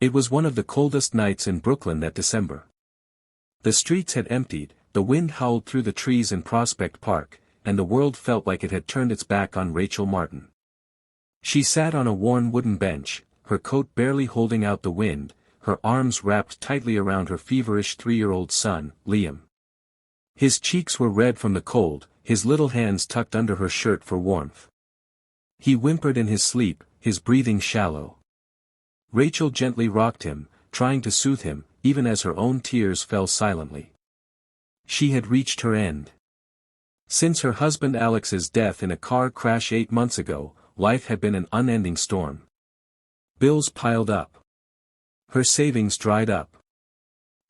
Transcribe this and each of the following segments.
It was one of the coldest nights in Brooklyn that December. The streets had emptied, the wind howled through the trees in Prospect Park, and the world felt like it had turned its back on Rachel Martin. She sat on a worn wooden bench, her coat barely holding out the wind, her arms wrapped tightly around her feverish 3-year-old son, Liam. His cheeks were red from the cold, his little hands tucked under her shirt for warmth. He whimpered in his sleep, his breathing shallow. Rachel gently rocked him, trying to soothe him, even as her own tears fell silently. She had reached her end. Since her husband Alex's death in a car crash 8 months ago, life had been an unending storm. Bills piled up. Her savings dried up.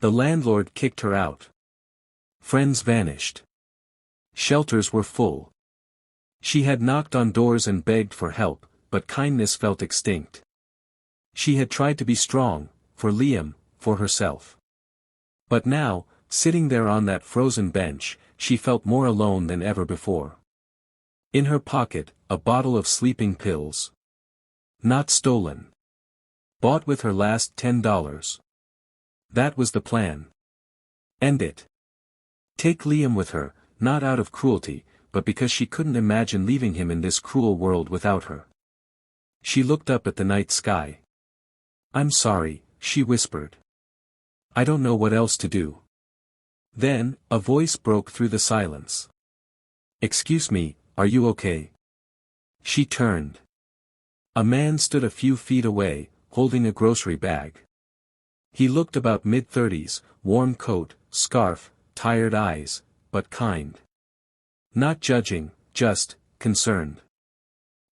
The landlord kicked her out. Friends vanished. Shelters were full. She had knocked on doors and begged for help, but kindness felt extinct. She had tried to be strong, for Liam, for herself. But now, sitting there on that frozen bench, she felt more alone than ever before. In her pocket, a bottle of sleeping pills. Not stolen. Bought with her last $10. That was the plan. End it. Take Liam with her, not out of cruelty, but because she couldn't imagine leaving him in this cruel world without her. She looked up at the night sky. "I'm sorry," she whispered. "I don't know what else to do." Then, a voice broke through the silence. "Excuse me, are you okay?" She turned. A man stood a few feet away, holding a grocery bag. He looked about mid-30s, warm coat, scarf, tired eyes, but kind. Not judging, just concerned.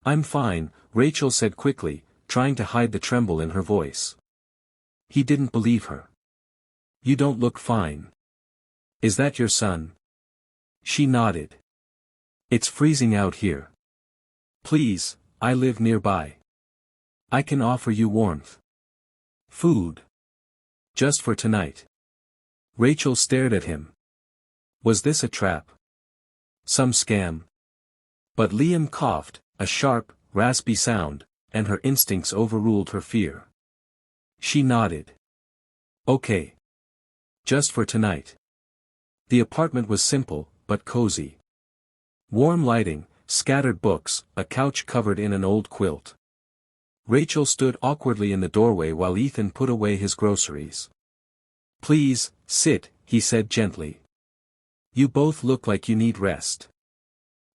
"I'm fine," Rachel said quickly, trying to hide the tremble in her voice. He didn't believe her. "You don't look fine. Is that your son?" She nodded. "It's freezing out here. Please, I live nearby. I can offer you warmth. Food. Just for tonight." Rachel stared at him. Was this a trap? Some scam? But Liam coughed, a sharp, raspy sound, and her instincts overruled her fear. She nodded. "Okay. Just for tonight." The apartment was simple, but cozy. Warm lighting, scattered books, a couch covered in an old quilt. Rachel stood awkwardly in the doorway while Ethan put away his groceries. "Please, sit," he said gently. "You both look like you need rest."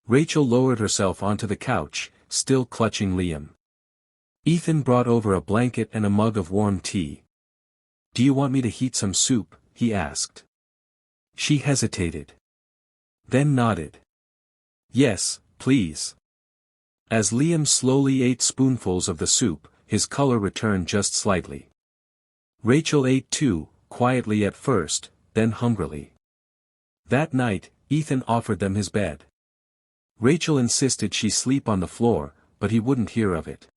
Rachel lowered herself onto the couch, still clutching Liam. Ethan brought over a blanket and a mug of warm tea. "Do you want me to heat some soup?" he asked. She hesitated. Then nodded. "Yes, please." As Liam slowly ate spoonfuls of the soup, his color returned just slightly. Rachel ate too, quietly at first, then hungrily. That night, Ethan offered them his bed. Rachel insisted she sleep on the floor, but he wouldn't hear of it.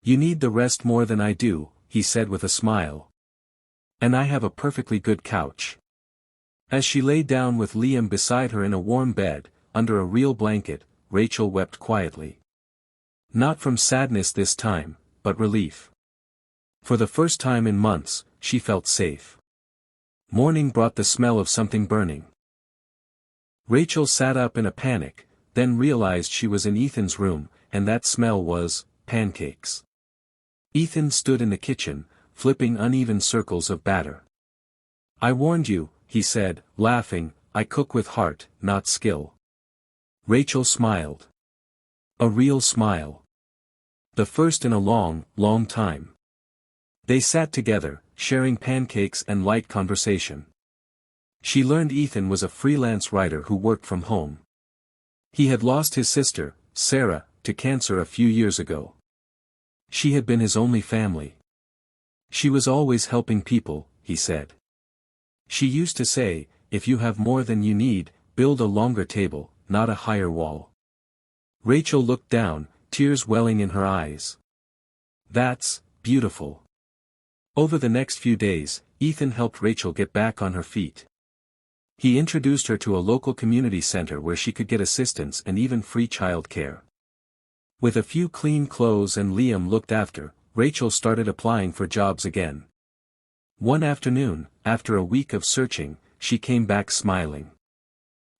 "You need the rest more than I do," he said with a smile. "And I have a perfectly good couch." As she lay down with Liam beside her in a warm bed, under a real blanket, Rachel wept quietly. Not from sadness this time, but relief. For the first time in months, she felt safe. Morning brought the smell of something burning. Rachel sat up in a panic, then realized she was in Ethan's room, and that smell was pancakes. Ethan stood in the kitchen, flipping uneven circles of batter. "I warned you," he said, laughing, "I cook with heart, not skill." Rachel smiled. A real smile. The first in a long, long time. They sat together, sharing pancakes and light conversation. She learned Ethan was a freelance writer who worked from home. He had lost his sister, Sarah, to cancer a few years ago. She had been his only family. She was always helping people, he said. She used to say, "If you have more than you need, build a longer table, not a higher wall." Rachel looked down, tears welling in her eyes. "That's beautiful." Over the next few days, Ethan helped Rachel get back on her feet. He introduced her to a local community center where she could get assistance and even free child care. With a few clean clothes and Liam looked after, Rachel started applying for jobs again. One afternoon, after a week of searching, she came back smiling.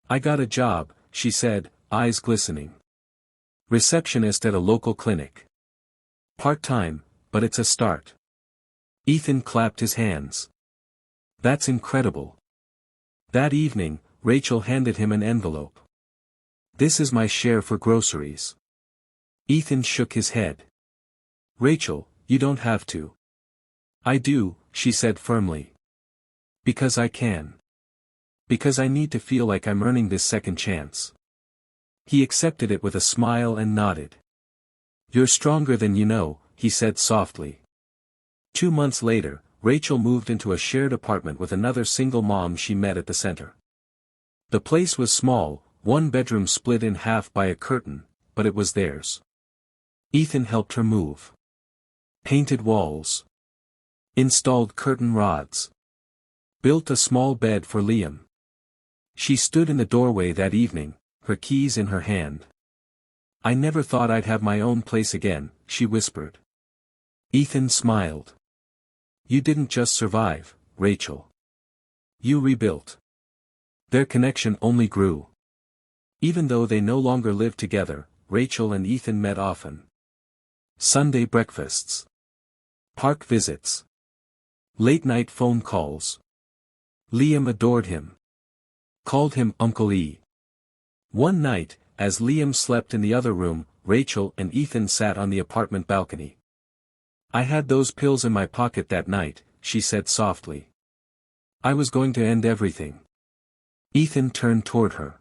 "I got a job," she said, eyes glistening. "Receptionist at a local clinic. Part-time, but it's a start." Ethan clapped his hands. "That's incredible." That evening, Rachel handed him an envelope. "This is my share for groceries." Ethan shook his head. "Rachel, you don't have to." "I do," she said firmly. "Because I can. Because I need to feel like I'm earning this second chance." He accepted it with a smile and nodded. "You're stronger than you know," he said softly. 2 months later, Rachel moved into a shared apartment with another single mom she met at the center. The place was small, one bedroom split in half by a curtain, but it was theirs. Ethan helped her move. Painted walls. Installed curtain rods. Built a small bed for Liam. She stood in the doorway that evening, her keys in her hand. "I never thought I'd have my own place again," she whispered. Ethan smiled. "You didn't just survive, Rachel. You rebuilt." Their connection only grew. Even though they no longer lived together, Rachel and Ethan met often. Sunday breakfasts. Park visits. Late-night phone calls. Liam adored him. Called him Uncle E. One night, as Liam slept in the other room, Rachel and Ethan sat on the apartment balcony. "I had those pills in my pocket that night," she said softly. "I was going to end everything." Ethan turned toward her.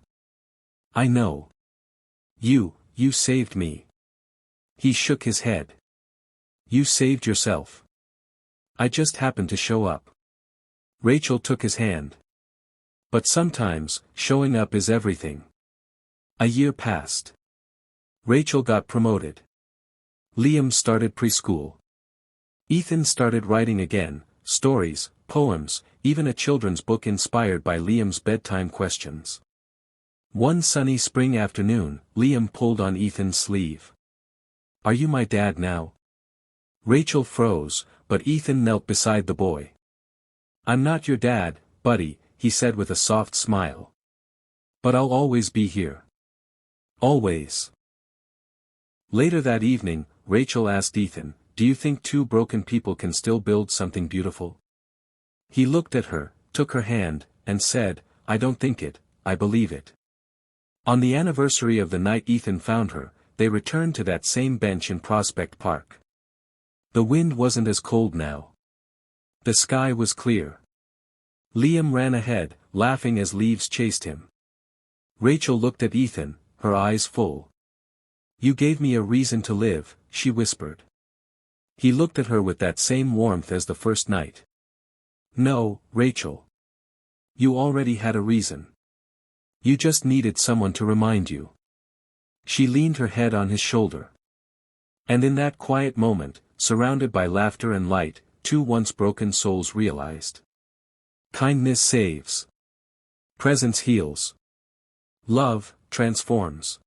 "I know. You saved me." He shook his head. "You saved yourself. I just happened to show up." Rachel took his hand. "But sometimes, showing up is everything." A year passed. Rachel got promoted. Liam started preschool. Ethan started writing again, stories, poems, even a children's book inspired by Liam's bedtime questions. One sunny spring afternoon, Liam pulled on Ethan's sleeve. "Are you my dad now?" Rachel froze, but Ethan knelt beside the boy. "I'm not your dad, buddy," he said with a soft smile. "But I'll always be here. Always." Later that evening, Rachel asked Ethan, "Do you think two broken people can still build something beautiful?" He looked at her, took her hand, and said, "I don't think it, I believe it." On the anniversary of the night Ethan found her, they returned to that same bench in Prospect Park. The wind wasn't as cold now. The sky was clear. Liam ran ahead, laughing as leaves chased him. Rachel looked at Ethan, her eyes full. "You gave me a reason to live," she whispered. He looked at her with that same warmth as the first night. "No, Rachel. You already had a reason. You just needed someone to remind you." She leaned her head on his shoulder. And in that quiet moment, surrounded by laughter and light, two once broken souls realized. Kindness saves. Presence heals. Love transforms.